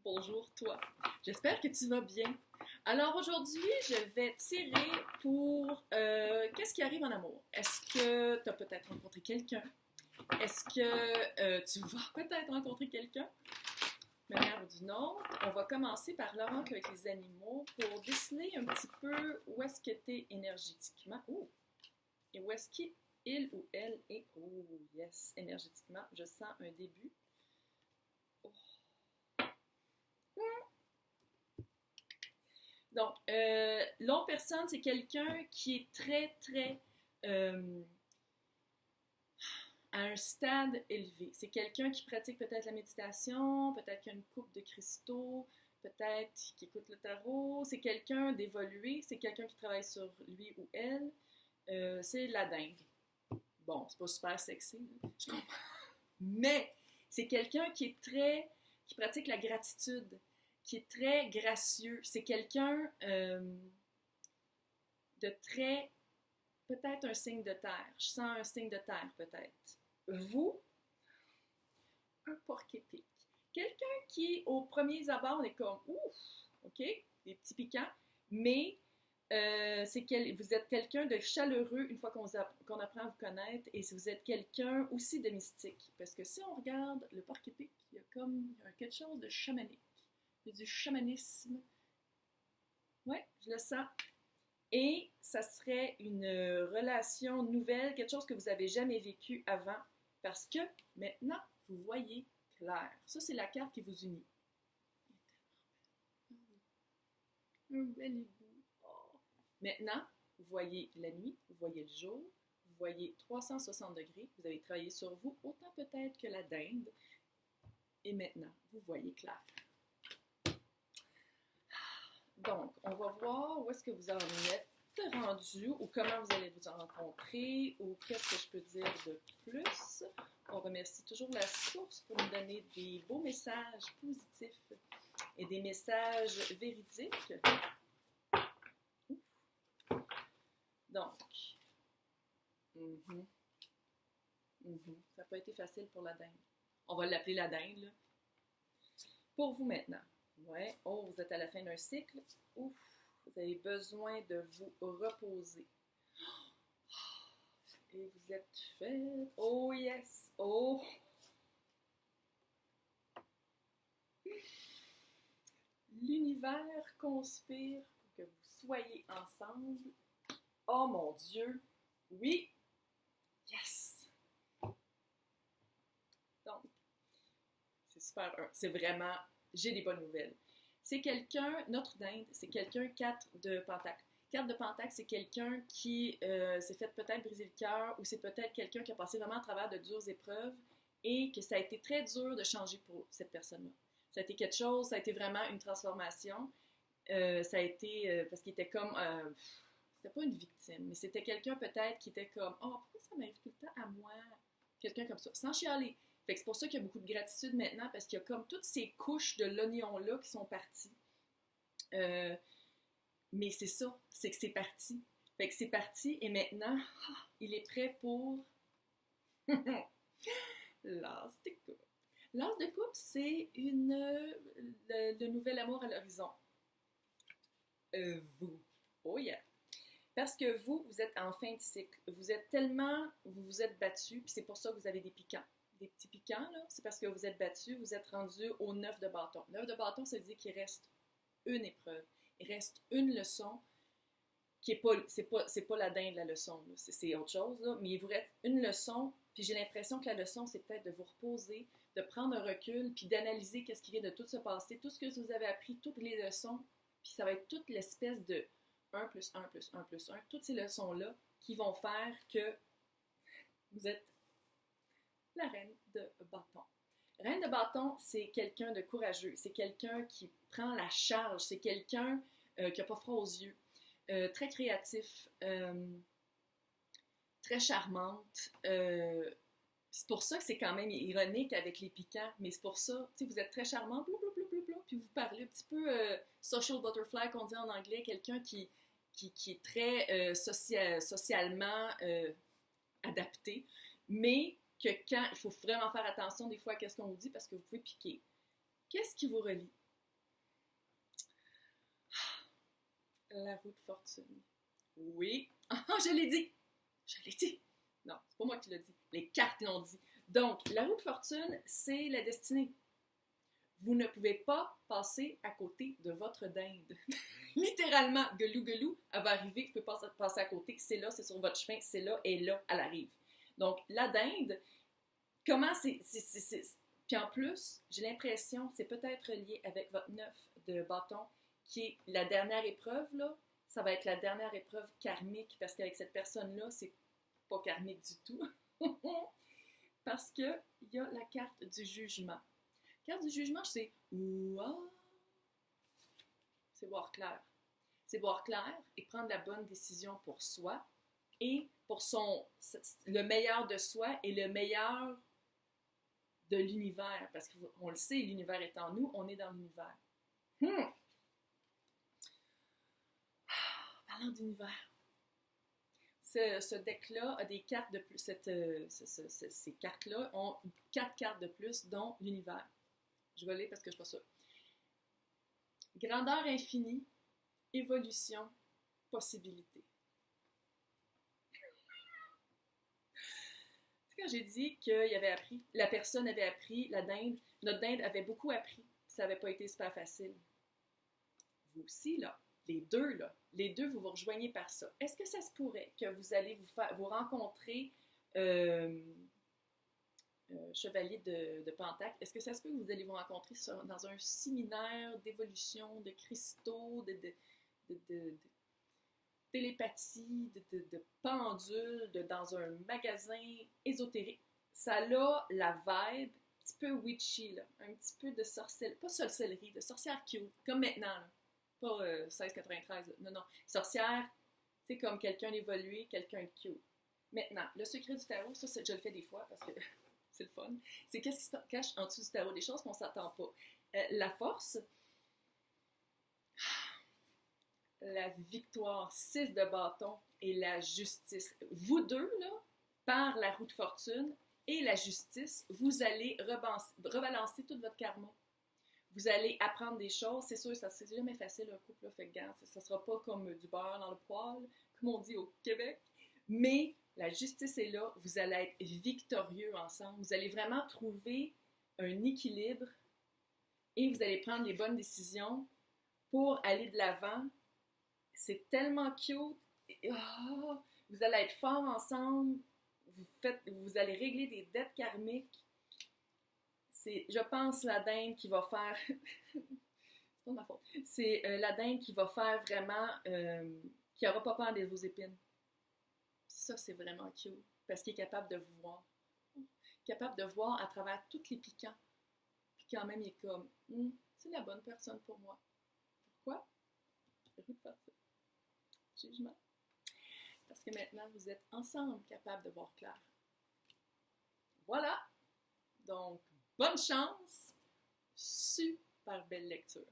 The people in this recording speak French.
Bonjour toi. J'espère que tu vas bien. Alors aujourd'hui, je vais tirer pour qu'est-ce qui arrive en amour. Est-ce que tu as peut-être rencontré quelqu'un? Est-ce que tu vas peut-être rencontrer quelqu'un? De manière ou d'une autre, on va commencer par l'oracle avec les animaux pour dessiner un petit peu où est-ce que tu es énergétiquement. Oh! Et où est-ce qu'il ou elle est. Oh, yes, énergétiquement. Je sens un début. Oh. Donc, l'autre personne, c'est quelqu'un qui est très, euh, à un stade élevé. C'est quelqu'un qui pratique peut-être la méditation, peut-être qu'il a une coupe de cristaux, peut-être qui écoute le tarot. C'est quelqu'un d'évolué, c'est quelqu'un qui travaille sur lui ou elle. C'est la dingue. Bon, c'est pas super sexy, là, je comprends. Mais c'est quelqu'un qui pratique la gratitude, qui est très gracieux. C'est quelqu'un de très, peut-être un signe de terre. Je sens un signe de terre, peut-être. Vous, un porc-épic. Quelqu'un qui, au premier abord, on est comme, ouf, OK, des petits piquants, mais vous êtes quelqu'un de chaleureux une fois qu'on apprend à vous connaître, et si vous êtes quelqu'un aussi de mystique. Parce que si on regarde le porc-épic, il y a quelque chose de chamanique. Il y a du chamanisme. Ouais, je le sens. Et ça serait une relation nouvelle, quelque chose que vous n'avez jamais vécu avant, parce que maintenant, vous voyez clair. Ça, c'est la carte qui vous unit. Un bel égout. Oh. Maintenant, vous voyez la nuit, vous voyez le jour, vous voyez 360 degrés, vous avez travaillé sur vous autant peut-être que la dinde, et maintenant, vous voyez clair. Donc, on va voir où est-ce que vous en êtes rendu, ou comment vous allez vous en rencontrer, ou qu'est-ce que je peux dire de plus. On remercie toujours la source pour nous donner des beaux messages positifs et des messages véridiques. Donc, ça n'a pas été facile pour la dinde. On va l'appeler la dinde, là. Pour vous maintenant. Ouais. Oh, vous êtes à la fin d'un cycle. Ouf, vous avez besoin de vous reposer. Et vous êtes fait. Oh yes! Oh! L'univers conspire pour que vous soyez ensemble. Oh mon Dieu! Oui! Yes! Donc, c'est super. C'est vraiment. J'ai des bonnes nouvelles. C'est quelqu'un, notre dinde, c'est quelqu'un 4 de pentacle. 4 de pentacle, c'est quelqu'un qui s'est fait peut-être briser le cœur, ou c'est peut-être quelqu'un qui a passé vraiment à travers de dures épreuves et que ça a été très dur de changer pour cette personne-là. Ça a été quelque chose, ça a été vraiment une transformation. Ça a été, parce qu'il était comme, c'était pas une victime, mais c'était quelqu'un peut-être qui était comme, oh, pourquoi ça m'arrive tout le temps à moi? Quelqu'un comme ça, sans chialer. Fait que c'est pour ça qu'il y a beaucoup de gratitude maintenant, parce qu'il y a comme toutes ces couches de l'oignon-là qui sont parties. Mais c'est ça, c'est que c'est parti. Fait que c'est parti, et maintenant, il est prêt pour l'as de coupe. L'as de coupe, c'est le nouvel amour à l'horizon. Vous. Oh yeah. Parce que vous êtes en fin de cycle. Vous êtes tellement, vous vous êtes battu, puis c'est pour ça que vous avez des piquants. Des petits piquants, là, c'est parce que vous êtes battu, vous êtes rendu au 9 de bâton. 9 de bâton, ça veut dire qu'il reste une épreuve. Il reste une leçon qui est pas, c'est pas la dinde, la leçon, c'est autre chose, là, mais il vous reste une leçon, puis j'ai l'impression que la leçon, c'est peut-être de vous reposer, de prendre un recul, puis d'analyser qu'est-ce qui vient de tout se passer, tout ce que vous avez appris, toutes les leçons, puis ça va être toute l'espèce de 1 plus 1 plus 1 plus 1, toutes ces leçons-là qui vont faire que vous êtes la reine de bâton. Reine de bâton, c'est quelqu'un de courageux, c'est quelqu'un qui prend la charge, c'est quelqu'un qui n'a pas froid aux yeux, très créatif, très charmante. C'est pour ça que c'est quand même ironique avec les piquants, mais c'est pour ça, tu sais, vous êtes très charmante, puis vous parlez un petit peu social butterfly qu'on dit en anglais, quelqu'un qui est très socialement adapté, mais que quand il faut vraiment faire attention des fois à ce qu'on vous dit parce que vous pouvez piquer. Qu'est-ce qui vous relie? La roue de fortune. Oui. Ah, je l'ai dit! Je l'ai dit! Non, c'est pas moi qui l'ai dit. Les cartes l'ont dit. Donc, la roue de fortune, c'est la destinée. Vous ne pouvez pas passer à côté de votre dinde. Littéralement, gelou, elle va arriver, vous pouvez passer à côté. C'est là, c'est sur votre chemin, c'est là, et là, elle arrive. Donc, la dinde, comment c'est. Puis en plus, j'ai l'impression, c'est peut-être lié avec votre 9 de bâton, qui est la dernière épreuve, là. Ça va être la dernière épreuve karmique, parce qu'avec cette personne-là, c'est pas karmique du tout. Parce qu'il y a la carte du jugement. La carte du jugement, c'est ouah, c'est voir clair. C'est voir clair et prendre la bonne décision pour soi et pour le meilleur de soi et le meilleur de l'univers. Parce qu'on le sait, l'univers est en nous, on est dans l'univers. Parlant d'univers. Ce deck-là a des cartes de plus. Ces cartes-là ont 4 cartes de plus, dont l'univers. Je vais lire parce que je ne suis pas sûre. Grandeur infinie, évolution, possibilité. Quand j'ai dit la personne avait appris, la dinde, notre dinde avait beaucoup appris, ça n'avait pas été super facile. Vous aussi, là, les deux, vous vous rejoignez par ça. Est-ce que ça se pourrait que vous allez vous rencontrer chevalier de Pentacle? Est-ce que ça se peut que vous allez vous rencontrer dans un séminaire d'évolution, de cristaux, de télépathie, de pendules, dans un magasin ésotérique? Ça a la vibe un petit peu witchy, là, un petit peu de sorcellerie, pas sorcellerie, de sorcière cute, comme maintenant, là. Pas 1693, là. Non, sorcière, tu sais, comme quelqu'un d'évolué, quelqu'un de cute. Maintenant, le secret du tarot, ça, je le fais des fois parce que c'est le fun. C'est qu'est-ce qui se cache en dessous du tarot, des choses qu'on ne s'attend pas. La force, la victoire, 6 de bâton et la justice. Vous deux, là, par la roue de fortune et la justice, vous allez rebalancer tout votre karma. Vous allez apprendre des choses. C'est sûr, c'est jamais facile un couple, là, fait que garde, ça ne sera pas comme du beurre dans le poêle, comme on dit au Québec. Mais la justice est là. Vous allez être victorieux ensemble. Vous allez vraiment trouver un équilibre et vous allez prendre les bonnes décisions pour aller de l'avant. C'est tellement cute. Vous allez être forts ensemble. Vous allez régler des dettes karmiques. C'est, je pense, la dinde qui va faire... c'est pas ma faute. C'est la dinde qui va faire vraiment... qui n'aura pas peur de vos épines. Ça, c'est vraiment cute. Parce qu'il est capable de vous voir. Capable de voir à travers tous les piquants. Puis quand même, il est comme... c'est la bonne personne pour moi. Pourquoi? Jugement. Parce que maintenant, vous êtes ensemble capables de voir clair. Voilà! Donc, bonne chance! Super belle lecture!